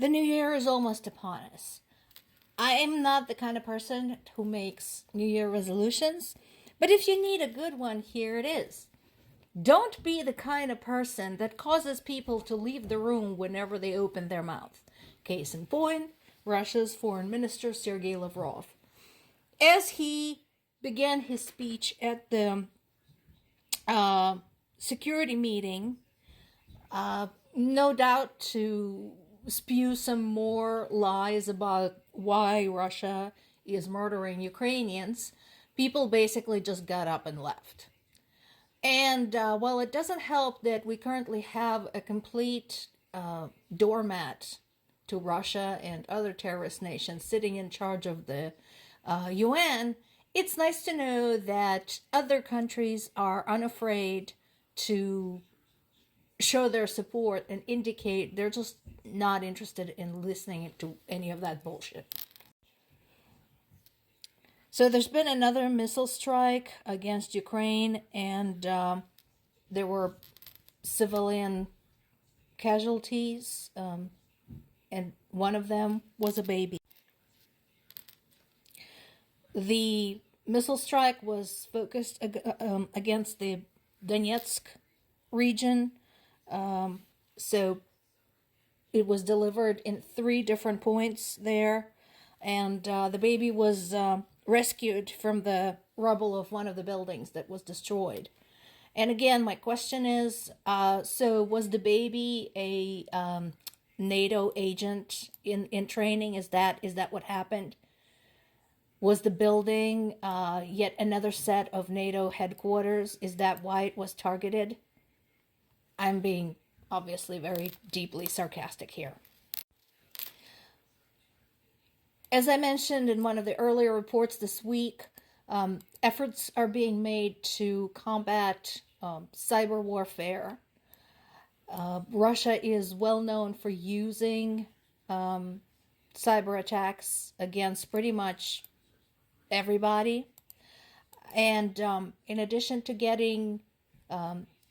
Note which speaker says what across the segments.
Speaker 1: The new year is almost upon us. I am not the kind of person who makes New Year resolutions, but if you need a good one, here it is. Don't be the kind of person that causes people to leave the room whenever they open their mouth. Case in point, Russia's Foreign Minister Sergei Lavrov. As he began his speech at the security meeting, no doubt to spew some more lies about why Russia is murdering Ukrainians, people basically just got up and left. And while it doesn't help that we currently have a complete doormat to Russia and other terrorist nations sitting in charge of the UN, it's nice to know that other countries are unafraid to show their support and indicate they're just not interested in listening to any of that bullshit. So there's been another missile strike against Ukraine, and there were civilian casualties, and one of them was a baby. The missile strike was focused against the Donetsk region, so it was delivered in 3 different points there, and the baby was rescued from the rubble of one of the buildings that was destroyed. And again, my question is, so was the baby a NATO agent in training? Is that what happened? Was the building yet another set of NATO headquarters? Is that why it was targeted? I'm being obviously very deeply sarcastic here. As I mentioned in one of the earlier reports this week, efforts are being made to combat cyber warfare. Russia is well known for using cyber attacks against pretty much everybody. And in addition to getting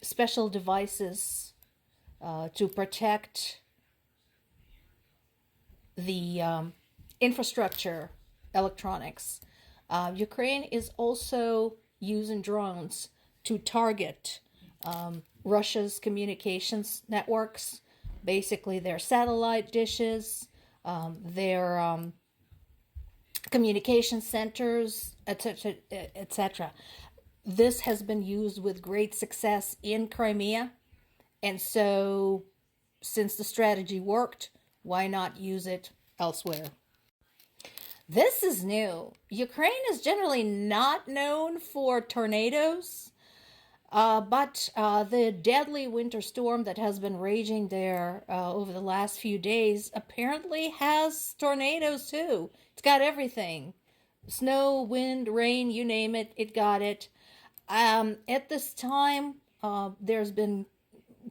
Speaker 1: special devices to protect the infrastructure, electronics, Ukraine is also using drones to target Russia's communications networks, basically their satellite dishes, their communication centers, etc., etc. This has been used with great success in Crimea, and so since the strategy worked, why not use it elsewhere? This is new. Ukraine is generally not known for tornadoes, but the deadly winter storm that has been raging there over the last few days apparently has tornadoes too. It's got everything. Snow, wind, rain, you name it, it got it. At this time, there's been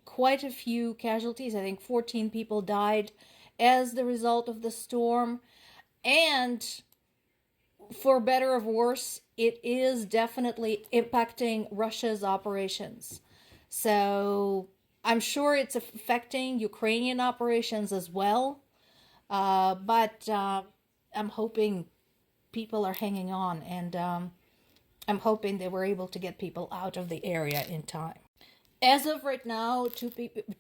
Speaker 1: quite a few casualties. I think 14 people died as the result of the storm. And for better or worse, it is definitely impacting Russia's operations. So I'm sure it's affecting Ukrainian operations as well. But I'm hoping people are hanging on, and I'm hoping they were able to get people out of the area in time. As of right now,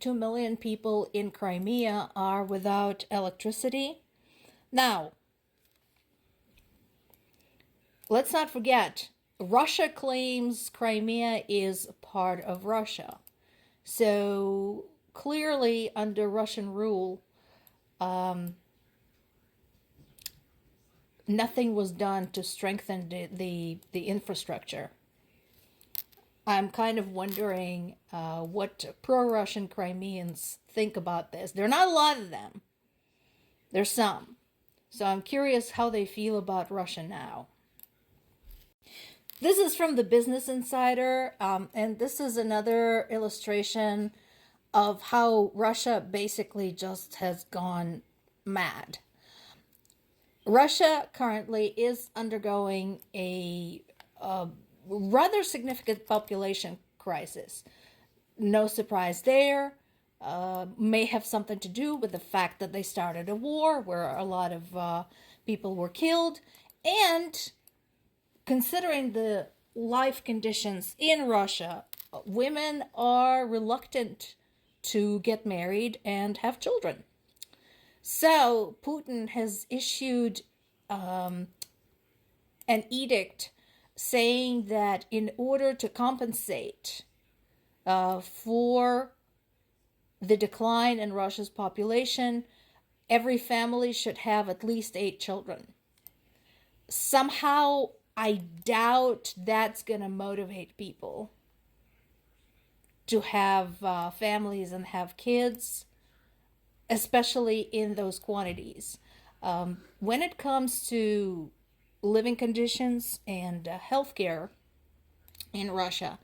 Speaker 1: 2 million people in Crimea are without electricity. Now, let's not forget, Russia claims Crimea is part of Russia. So clearly, under Russian rule, nothing was done to strengthen the infrastructure. I'm kind of wondering what pro-Russian Crimeans think about this. There are not a lot of them. There's some. So I'm curious how they feel about Russia now. This is from the Business Insider, and this is another illustration of how Russia basically just has gone mad. Russia currently is undergoing a rather significant population crisis. No surprise there. may have something to do with the fact that they started a war where a lot of people were killed. And considering the life conditions in Russia, women are reluctant to get married and have children. So Putin has issued an edict saying that in order to compensate for the decline in Russia's population, every family should have at least 8 children. Somehow, I doubt that's going to motivate people to have families and have kids, especially in those quantities. When it comes to living conditions and healthcare in Russia,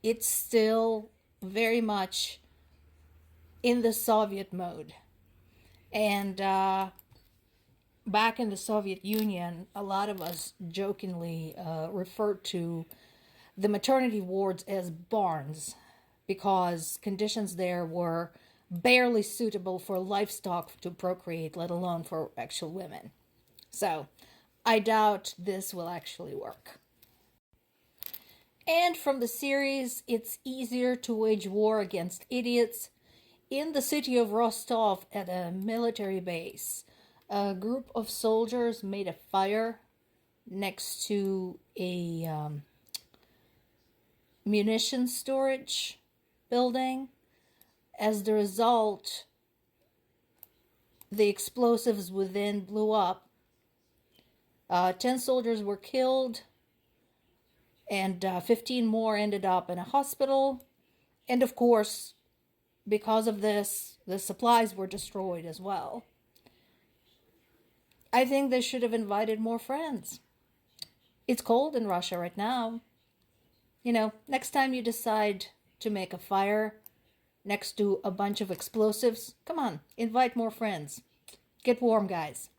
Speaker 1: it's still very much in the Soviet mode. And back in the Soviet Union, a lot of us jokingly referred to the maternity wards as barns because conditions there were barely suitable for livestock to procreate, let alone for actual women. So I doubt this will actually work. And from the series, it's easier to wage war against idiots. In the city of Rostov, at a military base, a group of soldiers made a fire next to a munition storage building. As the result, the explosives within blew up. 10 soldiers were killed, and 15 more ended up in a hospital. And of course, because of this, the supplies were destroyed as well. I think they should have invited more friends. It's cold in Russia right now. You know, next time you decide to make a fire next to a bunch of explosives, come on, invite more friends. Get warm, guys.